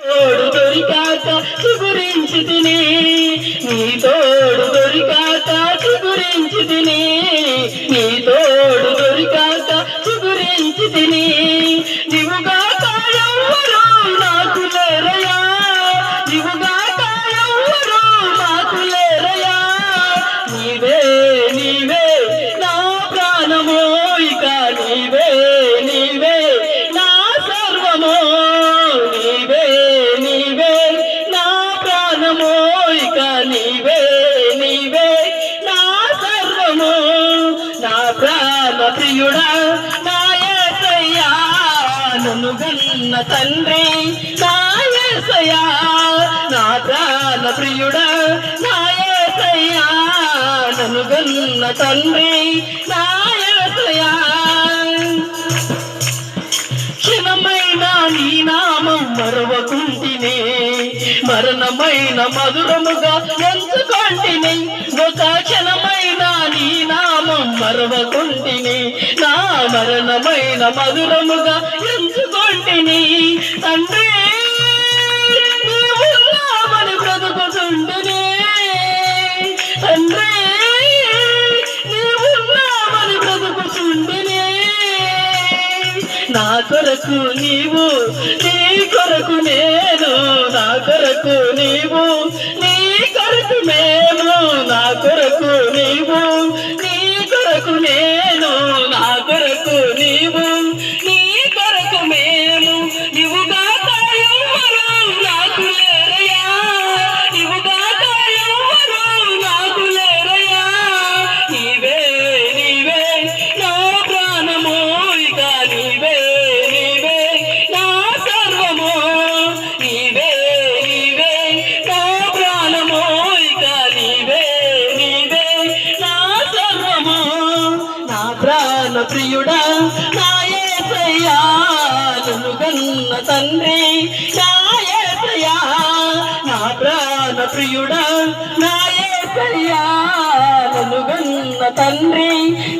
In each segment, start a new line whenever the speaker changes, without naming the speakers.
తోడు దొరికాక చిగురించి తిని, నీ తోడు దొరికాక చిగురించి తిని, నీ తోడు దొరికాక చిగురించి తిని, నీవుగా కాయవ్వరు నాకు లేరయా, నీవుగా కాయవ్వరు నాకు లేరయా, నీవే నీవే నా ప్రాణమో, ఇక నీవే నీవే నా సర్వమో, నీవే నీవే నా ప్రాణమో, ఇక నీవే నీవే నా సర్వమో, నా ప్రాణ ప్రియుడా నా యేసయ్యా, నన్ను గన్న తండ్రి నా యేసయ్యా, నా ప్రాణ ప్రియుడా నా యేసయ్యా, నన్ను గన్న తండ్రి నా యేసయ్యా. క్షణమైన నీ నామం మరవకుంటినే, మరణమైన మధురముగా ఎంచుకొంటిని, ఒక క్షణమైన నీ నామం మరవకుంటిని, నా మరణమైన మధురముగా ఎంచుకొంటిని. తండ్రి నీవున్నావని బ్రతుకుతుంటిని, తండ్రి నీవున్నావని బ్రతుకుతుంటిని, నా కొరకు నీవు నీ కొరకు నేను, నా కొరకు నీవు నీ కొరకు మేము, నా కొరకు నీవు నీ కొరకు నేను, నా కొరకు నీవు నీ కొరకు మేము, నీవుగా కాయవ్వరు నాకు లేరయా, నీవుగా కాయవ్వరు నాకు లేరయా, నీవే నీవే నా ప్రాణమో, ఇక నీవే నీవే నా సర్వమో, నీవే నీవే నా ప్రాణమో, ఇక నీవే నీవే నా సర్వమో, నా ప్రాణ ప్రియుడా నా యేసయ్యా, నన్ను గన్న తండ్రి నా యేసయ్యా, నా ప్రాణ ప్రియుడా నా యేసయ్యా, నన్ను గన్న తండ్రి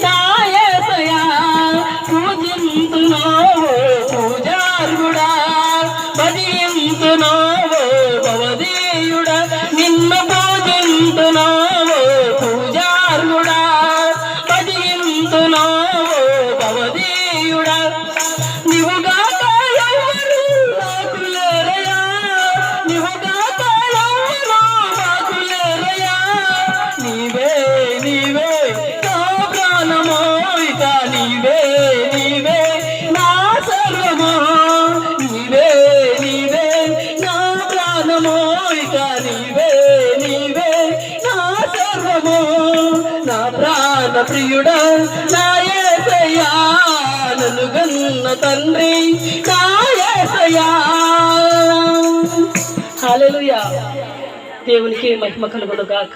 నా యేసయ్యా. పూజింతునావో పూజార్గుడా, భజింతునావో భవదీయుడా, నిన్ను పూజింతునావో పూజార్గుడా, భజింతునావో భవదీయుడా, నీవుగా కాయవ్వరు నాకు లేరయా, నీవుగా కాయవ్వరు నాకు లేరయా, నీవే నీవే నా ప్రాణమో, ఇక నీవే నీవే నా సర్వమో, నీవే నీవే నా ప్రాణమో, ఇక నీవే నీవే నా సర్వమో, నా ప్రాణ ప్రియుడా నా యేసయ్యా, నన్ను గన్న తండ్రి నా యేసయ్యా. హల్లెలూయా. దేవునికి మహిమ కలుగును గాక.